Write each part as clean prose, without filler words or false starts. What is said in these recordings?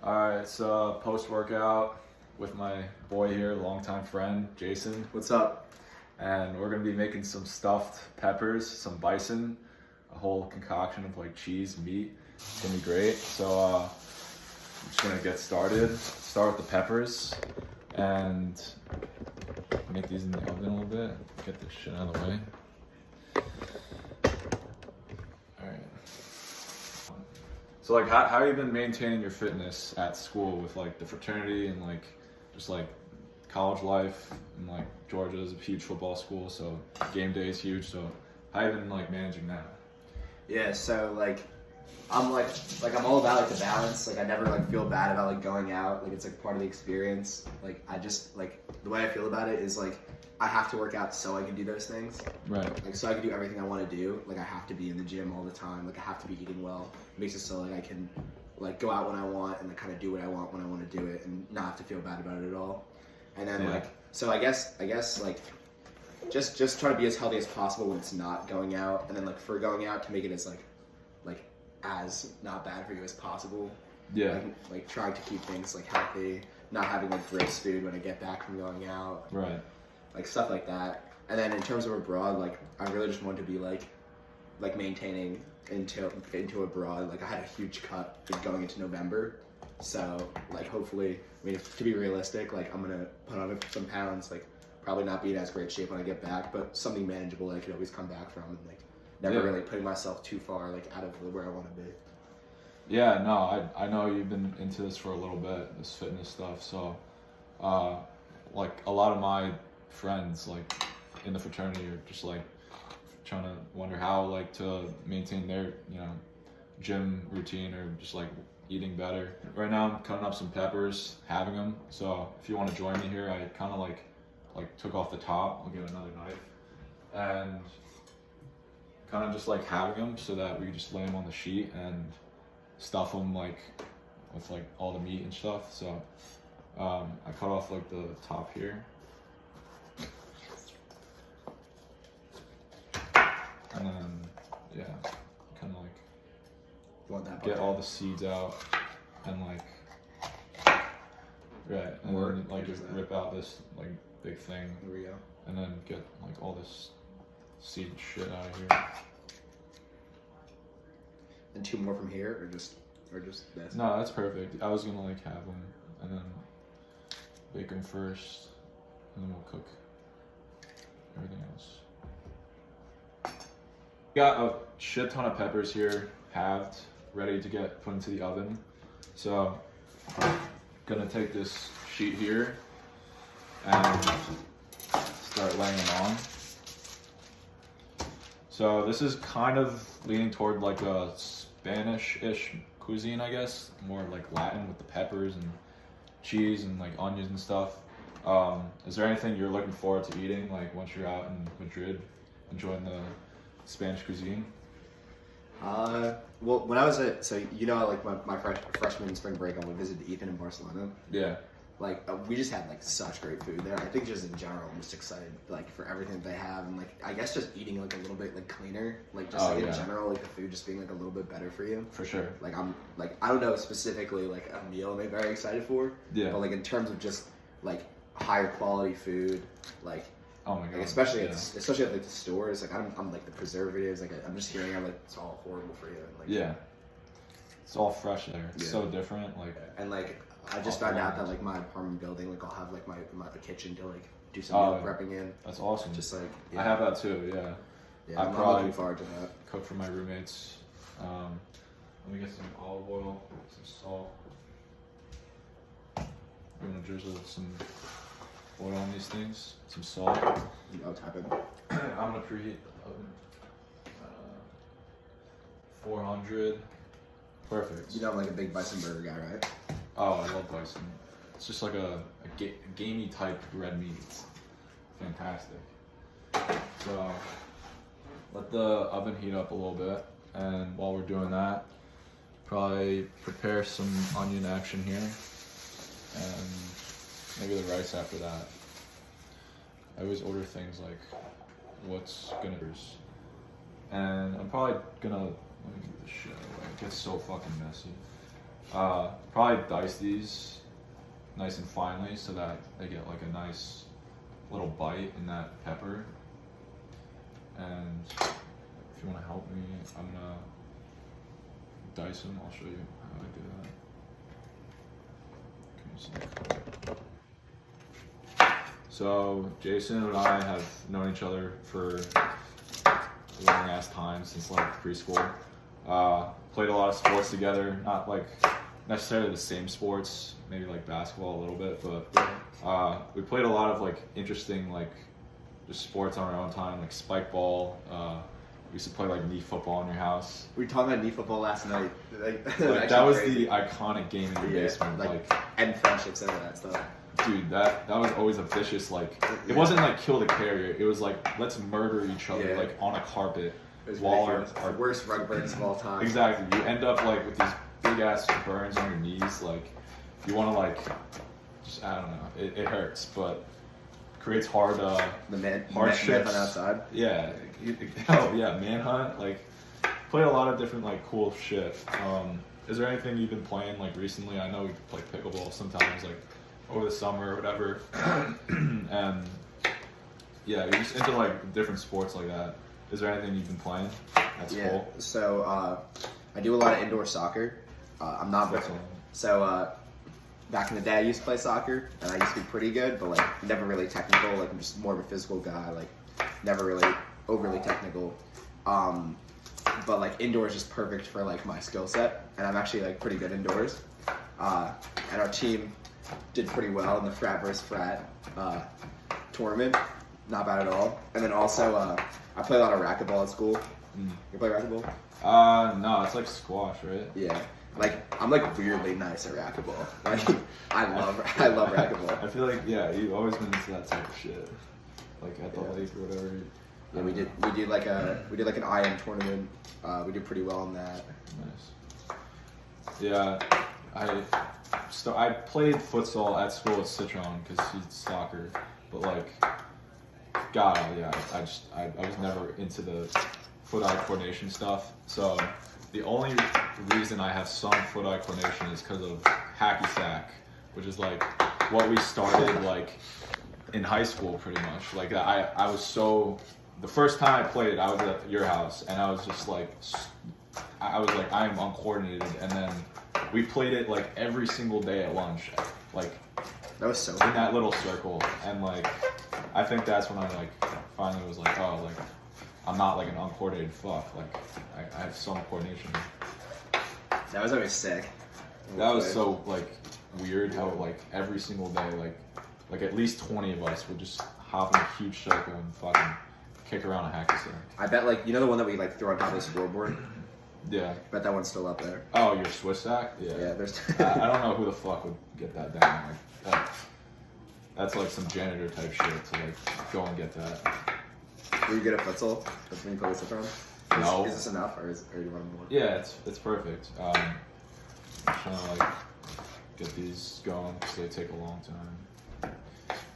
Alright, so post-workout with my boy here, longtime friend, Jayson. What's up? And we're gonna be making some stuffed peppers, some bison, a whole concoction of like cheese, meat. It's gonna be great. So I'm just gonna get started. Start with the peppers and make these in the oven a little bit. Get this shit out of the way. So like, how have you been maintaining your fitness at school with like the fraternity and like just like college life? And like Georgia is a huge football school, so game day is huge. So how have you been like managing that? Yeah, so I'm I'm all about like the balance. Like I never like feel bad about like going out. Like it's like part of the experience. Like I just like the way I feel about it is like I have to work out so I can do those things. Right. Like so I can do everything I want to do. Like I have to be in the gym all the time. Like I have to be eating well. It makes it so like I can like go out when I want and like kind of do what I want when I want to do it and not have to feel bad about it at all. And then so I guess like just try to be as healthy as possible when it's not going out, and then like for going out to make it as like as not bad for you as possible. Yeah. Like trying to keep things like healthy, not having like gross food when I get back from going out. Right. Like stuff like that. And then in terms of abroad, like I really just want to be like maintaining into abroad. Like I had a huge cut going into November, so like hopefully, I mean, to be realistic, like I'm gonna put on some pounds. Like probably not be in as great shape when I get back, but something manageable that I could always come back from, and like never really putting myself too far like out of where I want to be. Yeah, no, I know you've been into this for a little bit, this fitness stuff. So, like a lot of my friends like in the fraternity are just like trying to wonder how like to maintain their gym routine or just like eating better. Right now I'm cutting up some peppers, having them. So if you want to join me here, I kind of like took off the top. I'll get another knife and kind of just like having them so that we can just lay them on the sheet and stuff them like with like all the meat and stuff. So I cut off like the top here. And then, yeah, kind of like get all the seeds out and like, right, and then like just rip out this like big thing. Here we go. And then get like all this seed shit out of here. And two more from here, or just this? No, that's perfect. I was gonna like have them and then bake them first, and then we'll cook everything else. Got a shit ton of peppers here, halved, ready to get put into the oven. So, gonna take this sheet here and start laying them on. So this is kind of leaning toward like a Spanish-ish cuisine, I guess, more like Latin with the peppers and cheese and like onions and stuff. Is there anything you're looking forward to eating like once you're out in Madrid, enjoying the Spanish cuisine? Well, when I was like my freshman spring break, I went to visit Ethan in Barcelona. Yeah. Like we just had like such great food there. I think just in general, I'm just excited like for everything they have, and like I guess just eating like a little bit like cleaner, like just in general, like the food just being like a little bit better for you. For sure. Like I'm like I don't know specifically like a meal I'm very excited for. Yeah. But like in terms of just like higher quality food, like. Oh my god! Like especially at like the stores, like I'm like the preservatives, like I'm just hearing like it's all horrible for you. And, like, yeah, it's all fresh there. It's so different. Like and like I just found out that like my apartment building, like I'll have like my kitchen to like do some meal prepping in. That's awesome. Just like I have that too. Yeah. Yeah, I'm looking forward to that. Cook for my roommates. Let me get some olive oil, some salt. I'm gonna drizzle some oil on these things, some salt. I'll type it. I'm gonna preheat the oven. 400. Perfect. You know I'm like a big bison burger guy, right? Oh, I love bison. It's just like a gamey type red meat. It's fantastic. So let the oven heat up a little bit, and while we're doing that, probably prepare some onion action here, and maybe the rice after that. I always order things like what's gonna be, and I'm probably gonna let me get this shit away. It gets so fucking messy. Probably dice these nice and finely so that they get like a nice little bite in that pepper. And if you want to help me, I'm gonna dice them. I'll show you how I do that. Okay, so Jayson and I have known each other for a long ass time, since like preschool. Played a lot of sports together, not like necessarily the same sports, maybe like basketball a little bit, but we played a lot of like interesting like just sports on our own time, like spike ball. We used to play like knee football in your house. We were talking about knee football last night. Like, that was crazy. The iconic game in your basement. Like end friendships and all that stuff. Dude, that was always a vicious like. It wasn't like kill the carrier. It was like let's murder each other like on a carpet. It was while our worst rug burns of all time. Exactly. You end up like with these big ass burns on your knees. Like you want to like just I don't know. It hurts, but creates hard hardships. Manhunt outside. Yeah. Oh yeah, manhunt. Like played a lot of different like cool shit. Is there anything you've been playing like recently? I know we play pickleball sometimes, like over the summer or whatever. And yeah, you're just into like different sports like that. Is there anything you've been playing at school? Yeah. So I do a lot of indoor soccer. I'm not so back in the day I used to play soccer and I used to be pretty good, but like never really technical. Like I'm just more of a physical guy. Like never really overly technical. But like indoor is just perfect for like my skill set, and I'm actually like pretty good indoors. And our team did pretty well in the frat versus frat tournament. Not bad at all. And then also I play a lot of racquetball at school. You play racquetball? No, it's like squash, right? Yeah. Like I'm like weirdly nice at racquetball. Like I love racquetball. I feel like you've always been into that type of shit. Like at the lake or whatever. Yeah, we did like an IM tournament. We did pretty well in that. Nice. Yeah, I played futsal at school at Citron because he's soccer, but like, God, yeah, I was never into the foot-eye coordination stuff. So the only reason I have some foot-eye coordination is because of hacky sack, which is like what we started like in high school pretty much. Like I was so. The first time I played, I was at your house, and I was just like, I am uncoordinated, and then we played it like every single day at lunch, like that was so in that little circle, and like I think that's when I like finally was like, oh, like I'm not like an uncoordinated fuck, like I have some coordination. That was always sick. That was so like weird how like every single day, like at least 20 of us would just hop in a huge circle and fucking kick around a hacky sack. I bet like you know the one that we like throw on top of the scoreboard. Yeah. I bet that one's still up there. Oh, your Swiss sack? Yeah. Yeah. There's. I don't know who the fuck would get that down. Like that's like some janitor type shit to like go and get that. Were you good at futsal? That's when you played Citron? No. Is this enough, or do you want more? Yeah, it's perfect. I'm trying to like get these going because they take a long time.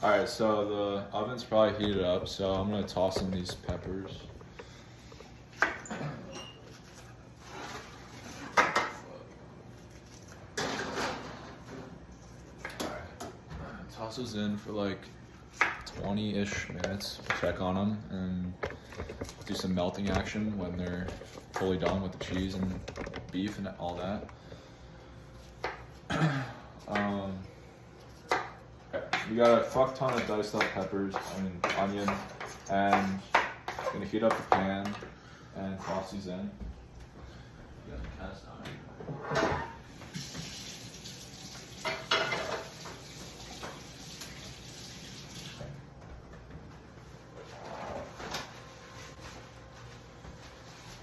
Alright, so the oven's probably heated up, so I'm gonna toss in these peppers. Toss those in for like 20-ish minutes. Check on them and do some melting action when they're fully done with the cheese and beef and all that. We got a fuck ton of diced up peppers, onion, and gonna heat up the pan and toss these in. You got the cast iron.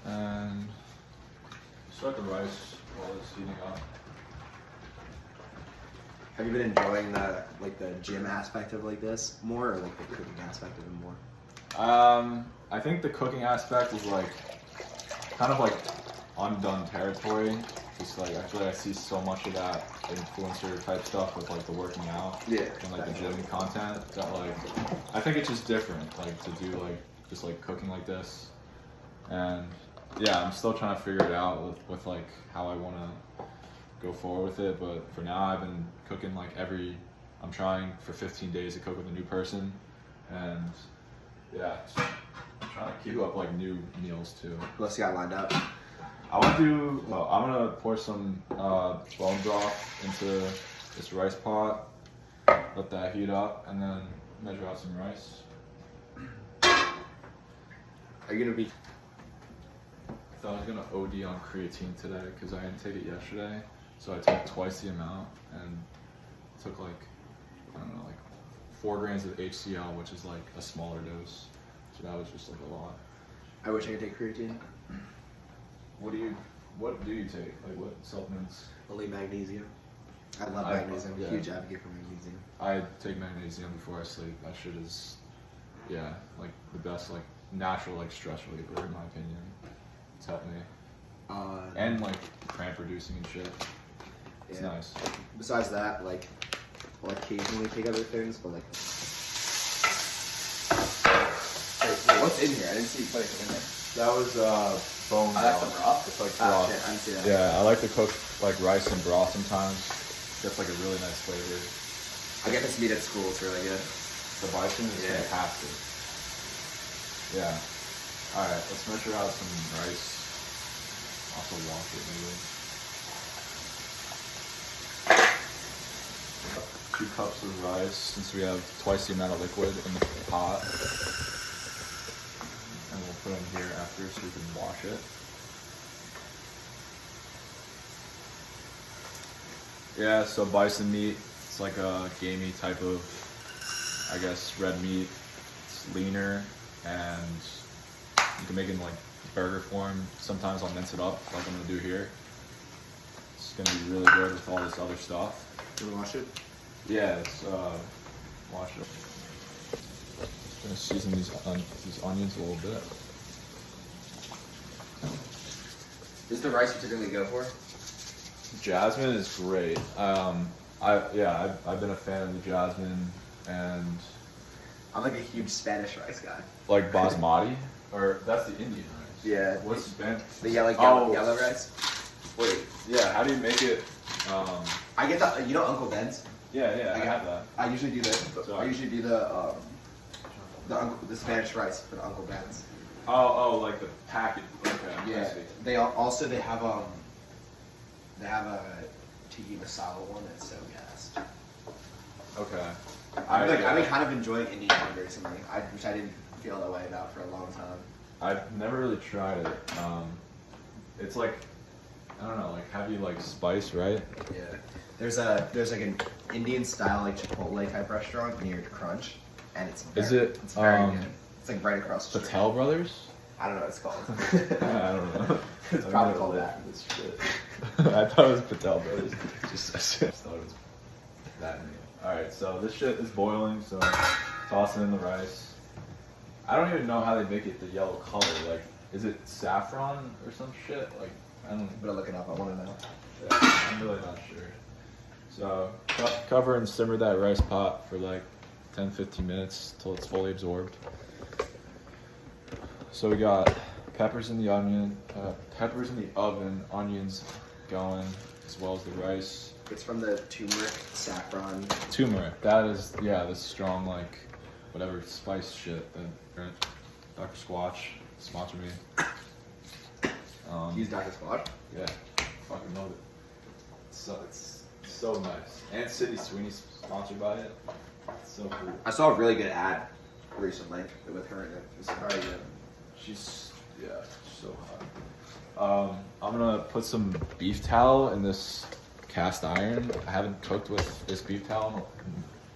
And start the rice while it's heating up. Have you been enjoying the gym aspect of like this more, or like the cooking aspect of it more? I think the cooking aspect is like kind of like undone territory. Just like I feel like I see so much of that influencer type stuff with like the working out and like the gym content that like I think it's just different like to do like just like cooking like this. And yeah, I'm still trying to figure it out with like how I want to go forward with it. But for now, I've been cooking like I'm trying for 15 days to cook with a new person, and yeah, I'm trying to keep up like new meals too. Who else you got lined up? I'm gonna pour some bone broth into this rice pot, let that heat up, and then measure out some rice. Are you gonna be? I thought I was gonna OD on creatine today because I didn't take it yesterday, so I took twice the amount and took like, I don't know, like 4 grams of HCl, which is like a smaller dose. So that was just like a lot. I wish I could take creatine. What do you take? Like what supplements? Only magnesium. I love magnesium. I'm a huge advocate for magnesium. I take magnesium before I sleep. That shit is, yeah, like the best like natural like stress reliever in my opinion. It's helped me. And like cramp reducing and shit. It's nice. Besides that, like I'll occasionally take other things, but like. Wait, what's in here? I didn't see you put anything in there. That was bone broth. That's the broth? It's like broth. Shit, I didn't see that. Yeah, I like to cook like rice and broth sometimes. Gets like a really nice flavor. I get this meat at school. It's really good. The bison is fantastic. Yeah. All right, let's measure out some rice. Also wash it maybe. 2 cups of rice, since we have twice the amount of liquid in the pot. And we'll put them here after so we can wash it. Yeah, so bison meat, it's like a gamey type of, I guess, red meat. It's leaner, and you can make it in like burger form. Sometimes I'll mince it up like I'm gonna do here. It's gonna be really good with all this other stuff. You wanna wash it? Yeah, it's wash it. Just gonna season these onions a little bit. Is the rice particularly go for? Jasmine is great. I've been a fan of the jasmine, and I'm like a huge Spanish rice guy. like basmati, or that's the Indian rice. Yeah. What's Spanish? The yellow rice. Wait, yeah. How do you make it? I get the Uncle Ben's. Yeah, I have that. I usually do the the Spanish rice for the Uncle Ben's. Oh, like the packet. Okay. Yeah. They have a tiki masala one that's so gassed. Okay. I've been kind of enjoying Indian food recently, which I didn't feel that way about for a long time. I've never really tried it. It's like, I don't know, like heavy like spice, right? Yeah. There's like an Indian style like Chipotle type restaurant near Crunch, and it's very good. It's like right across the street. Patel Brothers? I don't know what it's called. I don't know. It's probably called that. This shit. I thought it was Patel Brothers. I just thought it was that name. Alright, so this shit is boiling, so toss it in the rice. I don't even know how they make it the yellow color. Like, is it saffron or some shit? Like, I don't know. Better look it up. I want to know. Yeah, I'm really not sure. So, cover and simmer that rice pot for like 10-15 minutes till it's fully absorbed. So we got peppers in the oven, onions going, as well as the rice. It's from the turmeric, saffron. Turmeric, that is, the strong, like, whatever spice shit that Dr. Squatch sponsored me. Use Dr. Squatch? Yeah, fucking love it. It's so nice. And Sydney Sweeney's sponsored by it. It's so cool. I saw a really good ad recently with her in it. It's very good. She's so hot. I'm gonna put some beef tallow in this cast iron. I haven't cooked with this beef tallow.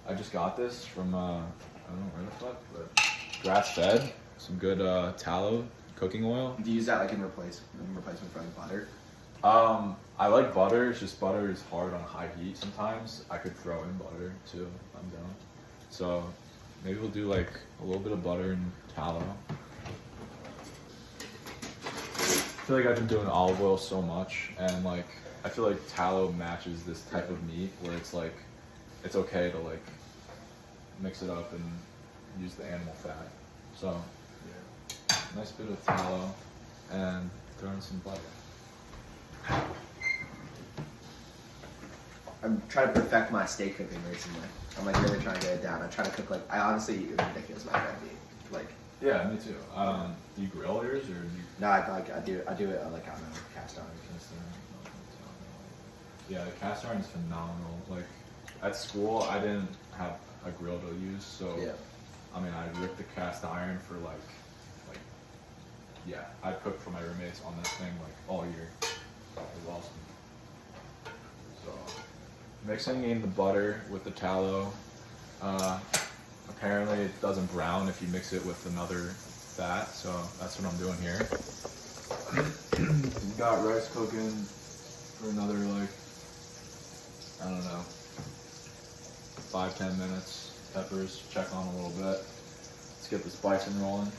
I just got this from I don't know where the fuck, but grass fed. Some good tallow cooking oil. Do you use that like in replacement for like butter? I like butter. It's just butter is hard on high heat sometimes. I could throw in butter too. I'm down. So maybe we'll do like a little bit of butter and tallow. I feel like I've been doing olive oil so much, and like I feel like tallow matches this type of meat where it's like it's okay to like mix it up and use the animal fat. So nice bit of tallow and throw in some butter. I'm trying to perfect my steak cooking recently. I'm like really trying to get it down. I'm trying to cook like I honestly eat a ridiculous amount of red meat. Like Yeah, me too. Do you grill yours or do you? no, I do it like on a cast iron. Yeah, the cast iron is phenomenal. Like at school, I didn't have a grill to use, so Yeah. I mean, I ripped the cast iron for like, yeah, I cooked for my roommates on that thing like all year. It was awesome. So, mixing in the butter with the tallow. Apparently, it doesn't brown if you mix it with another fat, so that's what I'm doing here. Got rice cooking for another like, I don't know, 5-10 minutes. Peppers, check on a little bit. Let's get this bison rolling.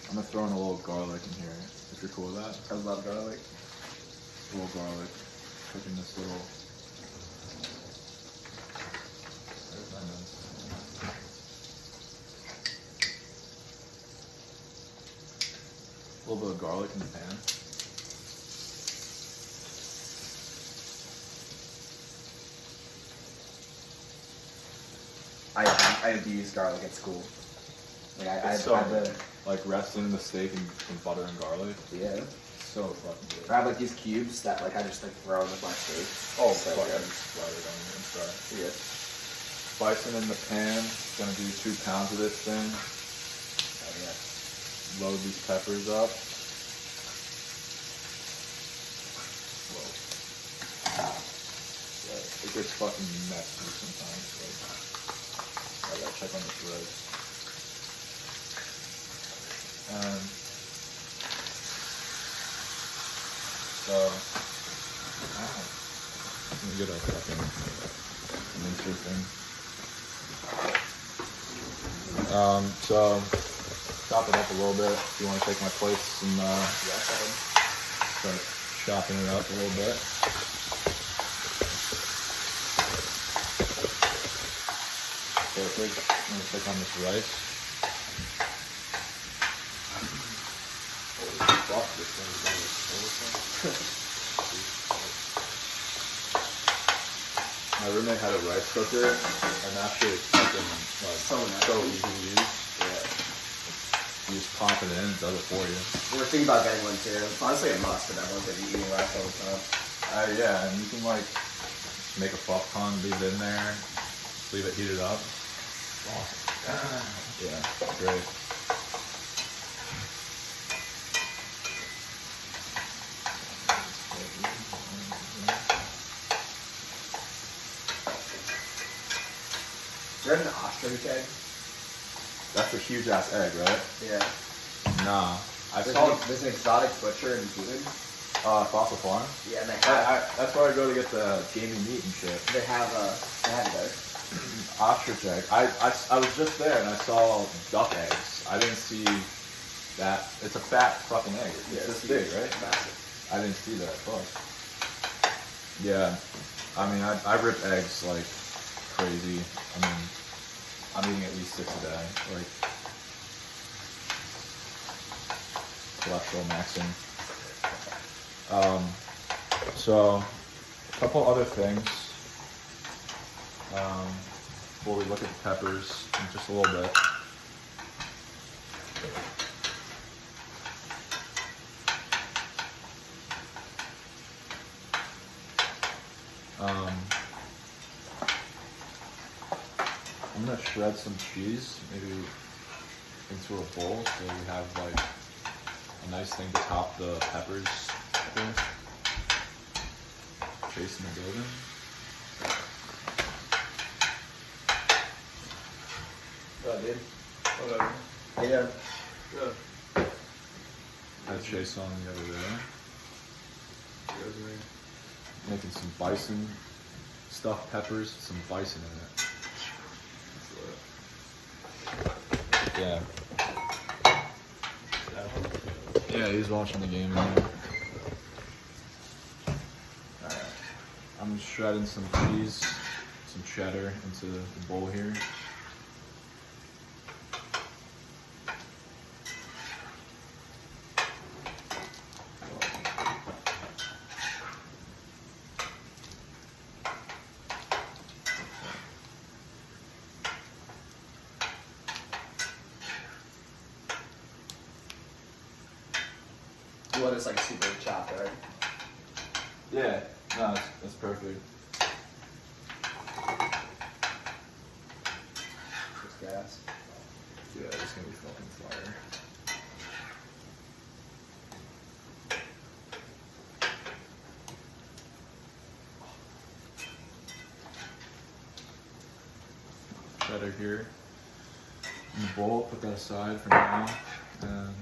I'm gonna throw in a little garlic in here, if you're cool with that. I love garlic. A little garlic. Cooking this little. There's my nose. A little bit of garlic in the pan. I abuse garlic at school. Like I So have good. Like resting the steak in butter and garlic. yeah. So fucking good. I have like these cubes that like I just like throw in with my steak. Oh, So fuck, I good. just splattered on the inside. Yeah. Bison in the pan. Gonna do 2 pounds of this thing. Oh yeah. Load these peppers up. Whoa. Yeah, it gets fucking messy sometimes. Like, I gotta check on this rice. So, let me get a fucking mincer thing. So chop it up a little bit. If you want to take my plates and start chopping it up a little bit. Perfect. I'm gonna click on this rice. Holy fuck, this thing's going My roommate had a rice cooker, and that shit is fucking like So nice. so easy to use. Yeah. You just pop it in, it does it for you. We're thinking about getting one too. It's honestly a must for everyone's gonna be eating rice all the time. Yeah, and you can like make a popcorn, leave it in there, leave it heated up. Awesome. Yeah, great. Is there an ostrich egg? That's a huge ass egg, right? Yeah. Nah. There's an exotic butcher in Boone. Fossil Farm. Yeah, and they have That's where I go to get the gamey meat and shit. they have there. Ostrich egg. I was just there and I saw duck eggs. I didn't see that. It's a fat fucking egg. It's this big, right? Massive. I didn't see that. Fuck. Yeah. I mean, I rip eggs like crazy. I mean, I'm eating at least 6 a day. Like, cholesterol maxing. So, a couple other things. Before we look at the peppers in just a little bit. I'm gonna shred some cheese, maybe into a bowl, so we have like a nice thing to top the peppers with. Jayson the building. What, dude? Whatever. Yeah. Good. That's Jayson on the other there. Rosemary. Making some bison stuffed peppers, some bison in it. Yeah. Yeah, he's watching the game in there. just shredding some cheese, some cheddar into the bowl here. You want this like super chopped, right? Yeah, no, that's perfect. Just gas. Yeah, it's gonna be fucking fire. Cheddar here in the bowl, put that aside for now, and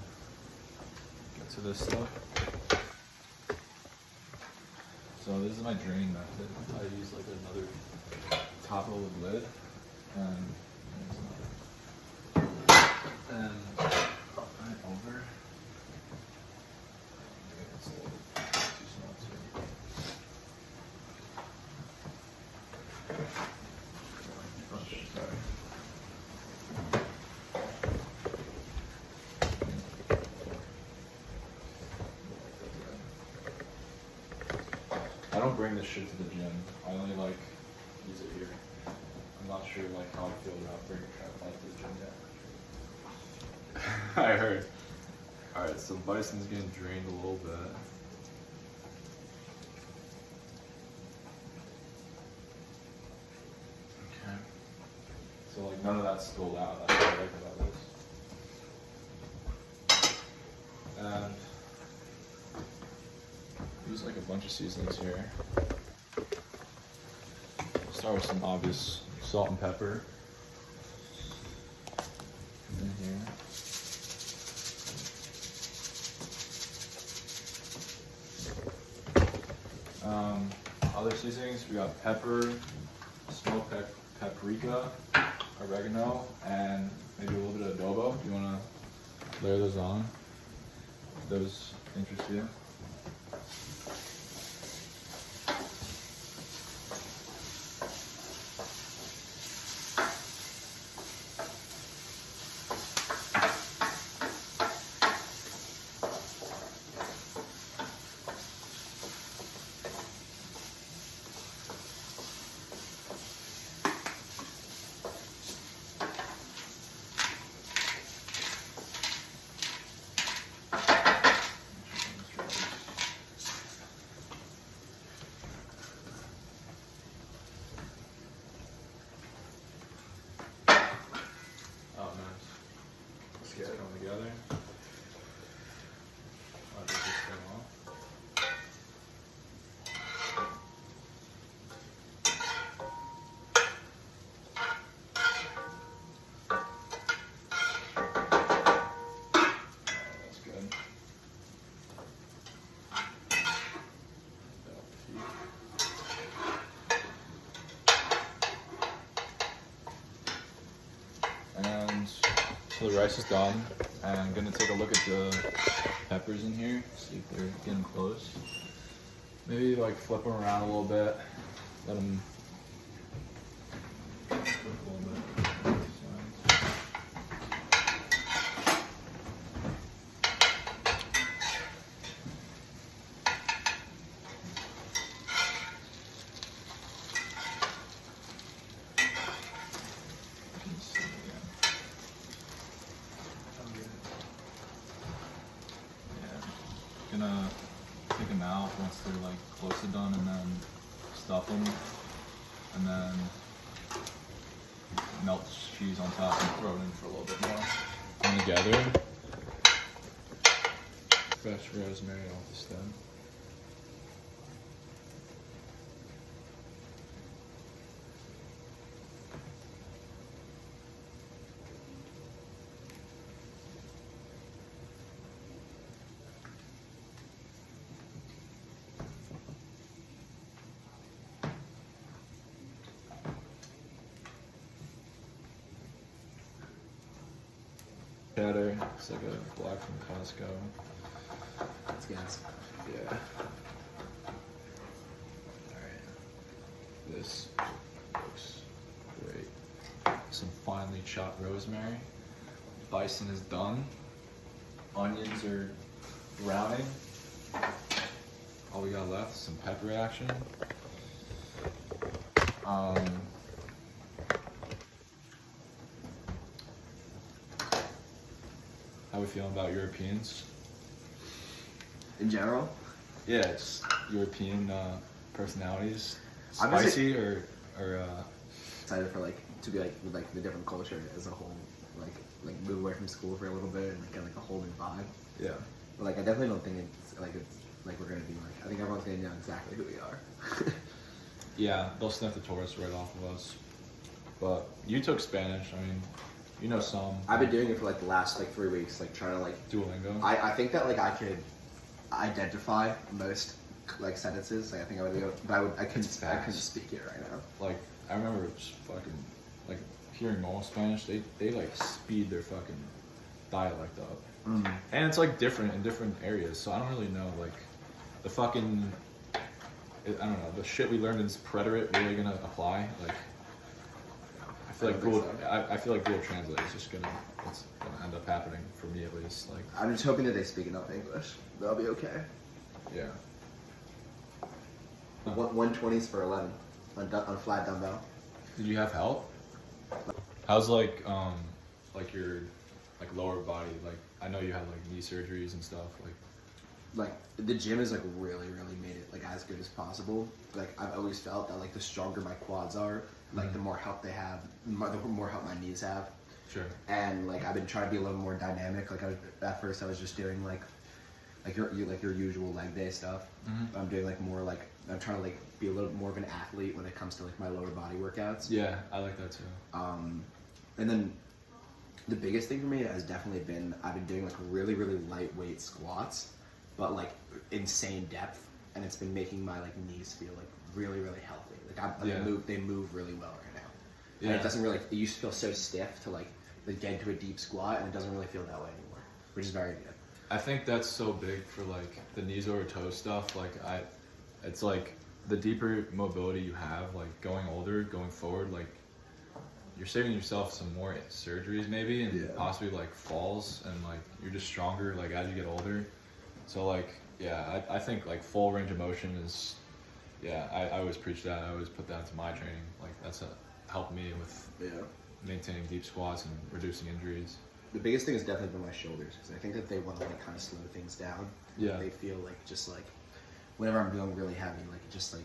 get to this stuff. So this is my draining method. I use like another topper with lid, and right over. It's a little too small too. Oh, sorry. I don't bring this shit to the gym. I only like use it here. I'm not sure like how I feel about bringing trap light to the gym yet. I heard. Alright, so Bison's getting drained a little bit. Okay. So like none of that's spilled out. That's what I like about this. And use like a bunch of seasonings here. Start with some obvious salt and pepper. And then here. Other seasonings, we got pepper, smoked paprika, oregeno, and maybe a little bit of adobo. You want to layer those on? If those interest you. Get it all together. I'll just this thing off. That's good. And so the rice is done, and I'm gonna take a look at the peppers in here, see if they're getting close. Maybe like flip them around a little bit, let them flip a little bit. Gonna take them out once they're like close to done, and then stuff them, and then melt cheese on top and throw it in for a little bit more. And together, fresh rosemary off the stem. Cheddar, it's like a block from Costco. That's gas. Yeah. Alright. chopped rosemary. Bison is done. Onions are browning. All we got left is some pepper action. How we feeling about Europeans? In general? Yeah, it's European personalities. I'm just Spicy or excited for like to be like with like the different culture as a whole, like move away from school for a little bit and like, get like a whole new vibe. yeah. But like I definitely don't think it's like we're gonna be like, I think everyone's gonna know exactly who we are. Yeah, they'll sniff the tourists right off of us. But you took Spanish. I mean, you know some. I've been doing it for like the last like 3 weeks, like trying to like Duolingo. I think that like I could identify most like sentences. Like I think I would be able, but I couldn't speak it right now. Like I remember just fucking like hearing normal Spanish. They like speed their fucking dialect up, and it's like different in different areas. So I don't really know like the fucking. I don't know, the shit we learned in preterite really gonna apply? Like, I feel like Google Translate is just gonna end up happening for me at least. Like, I'm just hoping that they speak enough English. They'll be okay. Yeah. 120s for 11 on flat dumbbell. Did you have help? How's like your like lower body? Like, I know you had like knee surgeries and stuff. Like the gym has like really made it like as good as possible. Like I've always felt that like the stronger my quads are, like the more help they have, the more help my knees have. Sure. And like I've been trying to be a little more dynamic. Like at first I was just doing like your usual leg day stuff. I'm doing like more like I'm trying to like be a little more of an athlete when it comes to like my lower body workouts. Yeah, I like that too. And then the biggest thing for me has definitely been I've been doing like really lightweight squats, but like insane depth, and it's been making my like knees feel like really healthy. Like they move really well right now. Yeah. And it doesn't really. It used to feel so stiff to like get into a deep squat, and it doesn't really feel that way anymore, which is very good. I think that's so big for like the knees over toes stuff. Like it's like the deeper mobility you have, like going older, going forward, like you're saving yourself some more surgeries maybe, and possibly like falls, and like you're just stronger like as you get older. So like, yeah, I think like full range of motion is, I always preach that. I always put that into my training. Like that's helped me with maintaining deep squats and reducing injuries. The biggest thing has definitely been my shoulders, because I think that they want to like kind of slow things down. Yeah. They feel like just like whenever I'm feeling really heavy, like it just like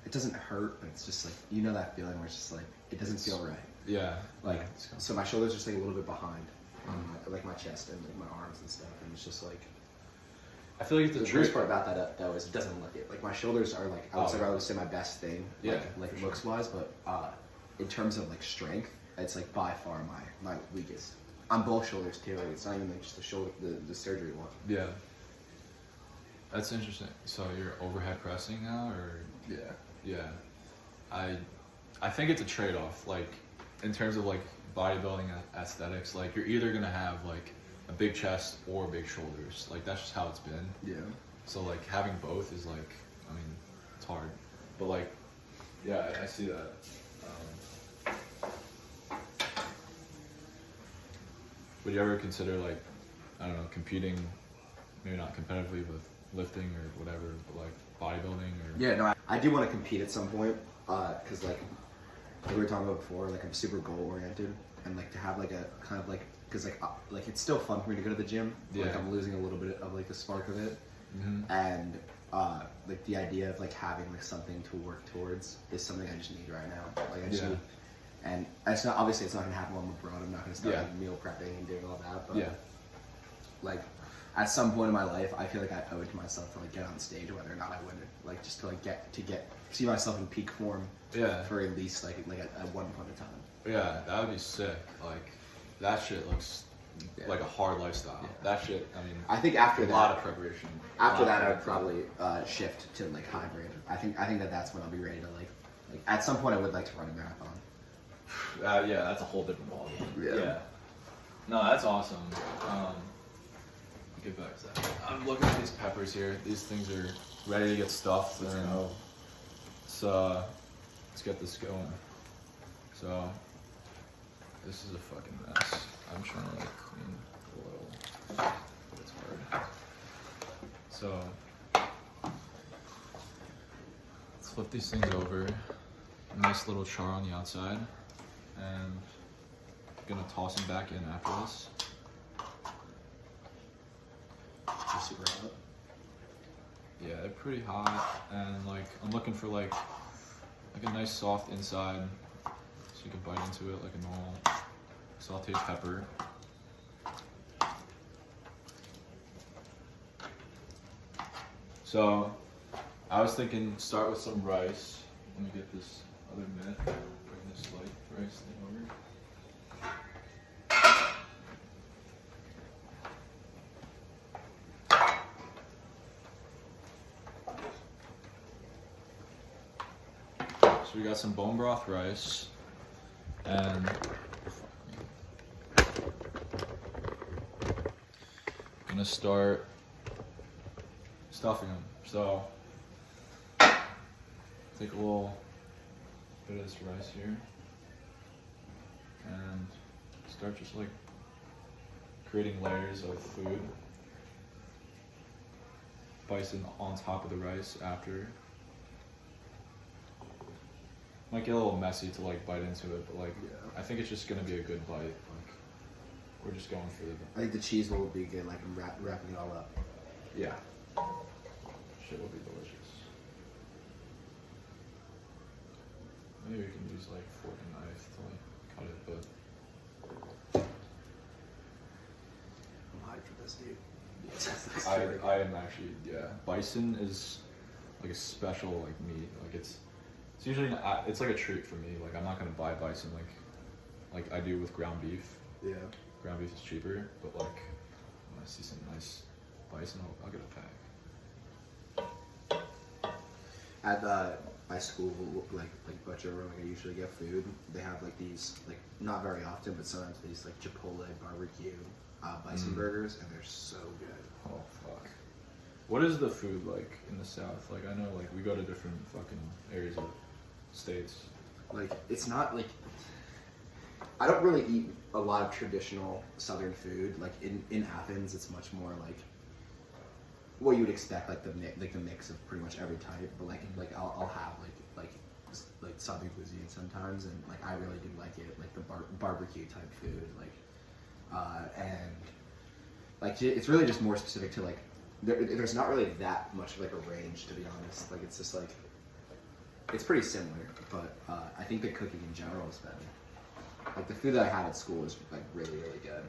it doesn't hurt, but it's just like you know that feeling where it's just like it doesn't feel right. Yeah. Like so my shoulders are just like a little bit behind, like my chest and like my arms and stuff, and it's just like. I feel like the worst part about that though is it doesn't look it. Like my shoulders are like I would say my best thing. Like looks wise, but in terms of like strength, it's like by far my weakest. On both shoulders too. Like it's not even like just the shoulder, the surgery one. Yeah. That's interesting. So you're overhead pressing now, or? Yeah. I think it's a trade-off. Like in terms of like bodybuilding aesthetics, like you're either gonna have like a big chest or big shoulders. Like that's just how it's been. Yeah. So like having both is like, I mean, it's hard. But like, yeah, I see that. Would you ever consider like, I don't know, competing, maybe not competitively with lifting or whatever, but like bodybuilding or? Yeah, no, I do want to compete at some point, because like we were talking about before, like I'm super goal oriented, and like to have like a kind of like, because like it's still fun for me to go to the gym. Yeah. Like I'm losing a little bit of like the spark of it, and like the idea of like having like something to work towards is something I just need right now. Like I just need. And it's not obviously it's not gonna happen while I'm abroad. I'm not gonna start like, meal prepping and doing all that. But like at some point in my life, I feel like I owe it to myself to like get on stage, whether or not I win it. Like just to like get see myself in peak form. Yeah. For at least like at one point in time. Yeah, that would be sick. Like that shit looks like a hard lifestyle. Yeah. That shit. I mean, I think after that, a lot of preparation. After that, I would probably shift to like hybrid. I think that's when I'll be ready to like at some point I would like to run a marathon. Yeah, that's a whole different ballgame. Yeah. No, that's awesome. Get back to that. I'm looking at these peppers here. These things are ready to get stuffed. Let's go. So let's get this going. So This is a fucking mess. I'm trying to like clean a little, but it's hard. So let's flip these things over. A nice little char on the outside, and I'm gonna toss them back in after this. They're super hot. Yeah, they're pretty hot, and like I'm looking for like a nice soft inside, so you can bite into it like a normal sauteed pepper. So I was thinking start with some rice. Let me get this other mitt. Bring this light rice thing over. So we got some bone broth rice, and gonna start stuffing them. So take a little bit of this rice here and start just like creating layers of food. Bison on top of the rice after. Might get a little messy to like bite into it, but like I think it's just gonna be a good bite. Like we're just going for the. I think the cheese will be good, like wrapping it all up. Yeah. Shit will be delicious. Maybe we can use like fork and knife to like cut it, but I'm hyped for this, dude. I am actually, yeah. Bison is like a special like meat. Like it's usually it's like a treat for me. Like I'm not gonna buy bison like I do with ground beef. Yeah. Ground beef is cheaper, but like when I see some nice bison, I'll get a pack. At my school, like butcher, where like I usually get food, they have like these, like not very often, but sometimes these like Chipotle barbecue bison burgers, and they're so good. Oh fuck. What is the food like in the South? Like I know like we go to different fucking areas of states. Like it's not like I don't really eat a lot of traditional Southern food. Like in Athens, it's much more like what you would expect, like the mix of pretty much every type. But like I'll have like Southern cuisine sometimes, and like I really do like it, like the barbecue type food, like and like it's really just more specific to like there's not really that much of like a range, to be honest. Like it's just like it's pretty similar, but I think the cooking in general is better. Like the food that I had at school is like really good.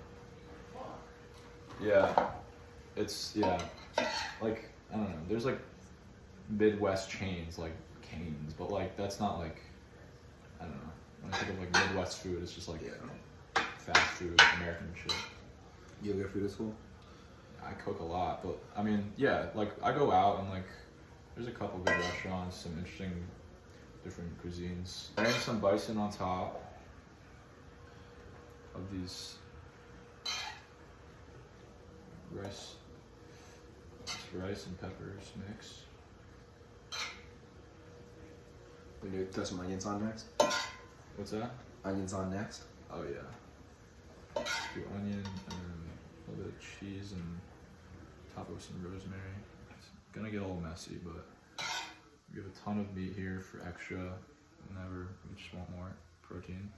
Yeah, it's like I don't know. There's like Midwest chains like Cane's, but like that's not like I don't know. When I think of like Midwest food, it's just like fast food, American shit. You have good food at school? I cook a lot, but I mean, yeah, like I go out and like there's a couple good restaurants, some interesting different cuisines. Laying some bison on top of these rice and peppers mix. We do throw some onions on next. What's that? Onions on next. Oh yeah. Do onion and then a little bit of cheese and top it with some rosemary. It's gonna get a little messy, but we have a ton of meat here for extra. Whenever we just want more protein.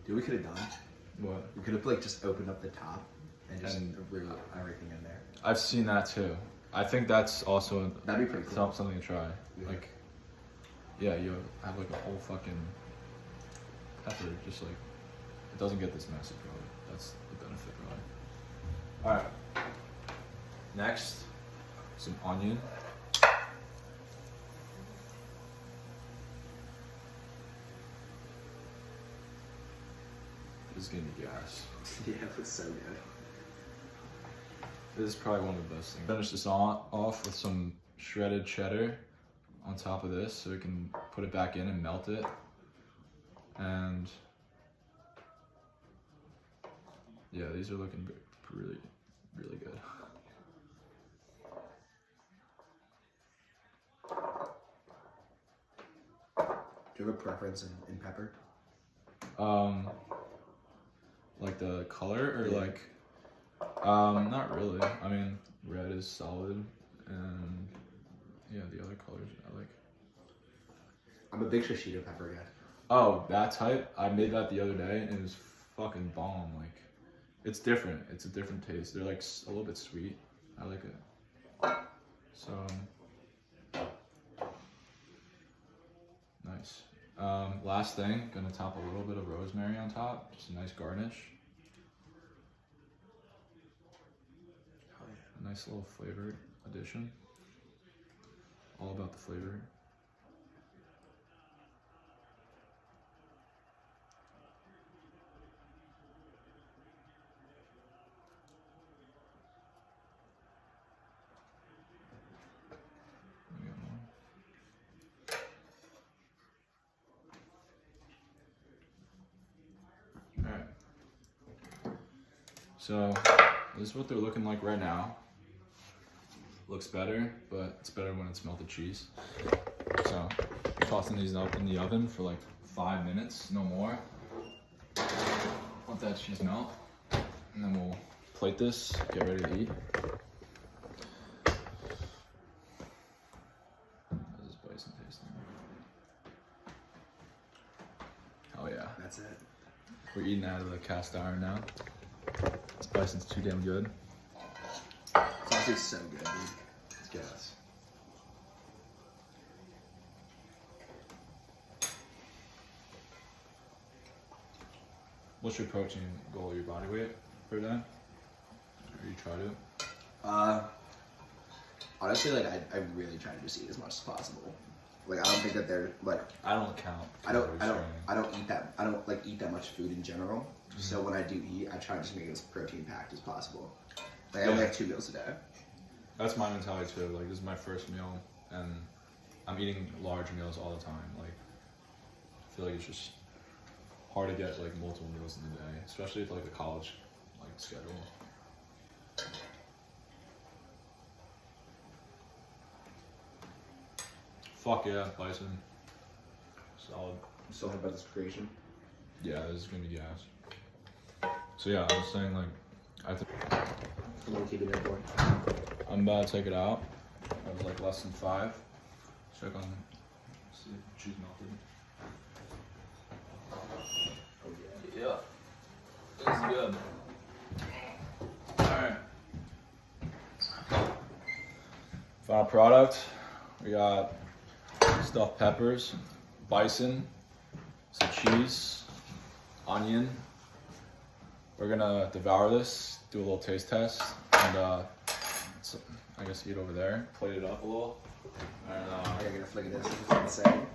Dude, we could have done. What? We could have like just opened up the top and just really everything in there. I've seen that too. I think that's also That'd be pretty cool. something to try. Yeah. Like, yeah, you have like a whole fucking pepper. Just like it doesn't get this messy, probably. That's the benefit, probably. All right. Next, some onion. This is gonna be gas. Yeah, it was so good. This is probably one of the best things. Finish this off with some shredded cheddar on top of this so we can put it back in and melt it. And yeah, these are looking really, really good. Do you have a preference in pepper? Like the color or like, not really. I mean, red is solid, and yeah, the other colors I like. I'm a big shishito pepper guy. Oh, that type? I made that the other day, and it was fucking bomb. Like, it's different. It's a different taste. They're like a little bit sweet. I like it. So, nice. Last thing, gonna top a little bit of rosemary on top. Just a nice garnish. Oh, yeah. A nice little flavor addition. All about the flavor. Alright. So, this is what they're looking like right now. Looks better, but it's better when it's melted cheese. So, tossing these up in the oven for like 5 minutes, no more. Let that cheese melt. And then we'll plate this, get ready to eat. How's this bison tasting? Oh yeah. That's it. We're eating out of the cast iron now. This bison's too damn good. Sauteed's so good, dude. It's gas. What's your protein goal, your body weight per day? Or you try to? Honestly, like I really try to just eat as much as possible. Like I don't think that they're like I don't count. I don't eat that. I don't like eat that much food in general. Mm-hmm. So when I do eat, I try to just make it as protein packed as possible. Like I only have 2 meals a day. That's my mentality too. Like this is my first meal, and I'm eating large meals all the time. Like I feel like it's just hard to get like multiple meals in the day, especially with like the college like schedule. Fuck yeah, bison. Solid. You still have about this creation? Yeah, this is gonna be gas. So yeah, I was saying like, I'm gonna keep it there for you. I'm about to take it out. I was like less than 5. Check on, see if cheese melted. Oh yeah. Yeah. This is good. Alright. Final product. We got stuffed peppers, bison, some cheese, onion. We're gonna devour this, do a little taste test, and I guess eat over there, plate it up a little. And I gotta get a flick of this. It's insane.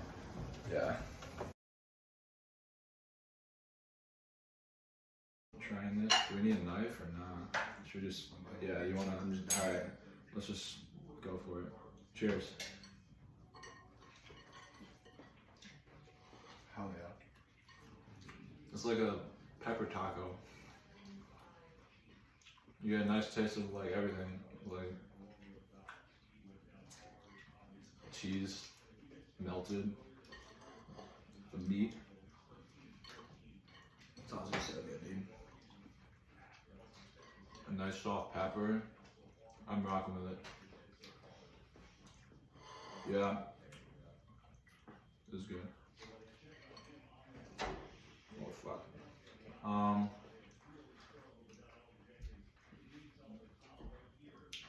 yeah. Trying this. Do we need a knife or not? Should we just? Yeah, you wanna? All right. Let's just go for it. Cheers. Hell yeah. It's like a pepper taco. You get a nice taste of like everything, like cheese melted, the meat. It's also so good, dude. A nice soft pepper. I'm rocking with it. Yeah, this is good. Oh fuck.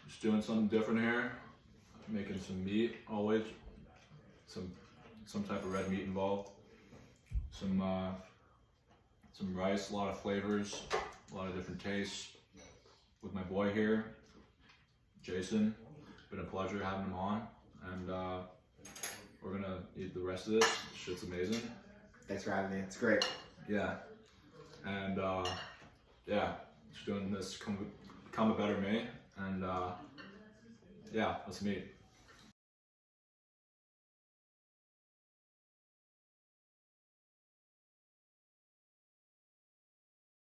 Just doing something different here. Making some meat, always. Some type of red meat involved. Some rice, a lot of flavors, a lot of different tastes. With my boy here, Jayson. Been a pleasure having him on, and we're gonna eat the rest of this. Shit's amazing. Thanks for having me. It's great. Yeah, and yeah, just doing this, become a better me, and yeah, let's meet.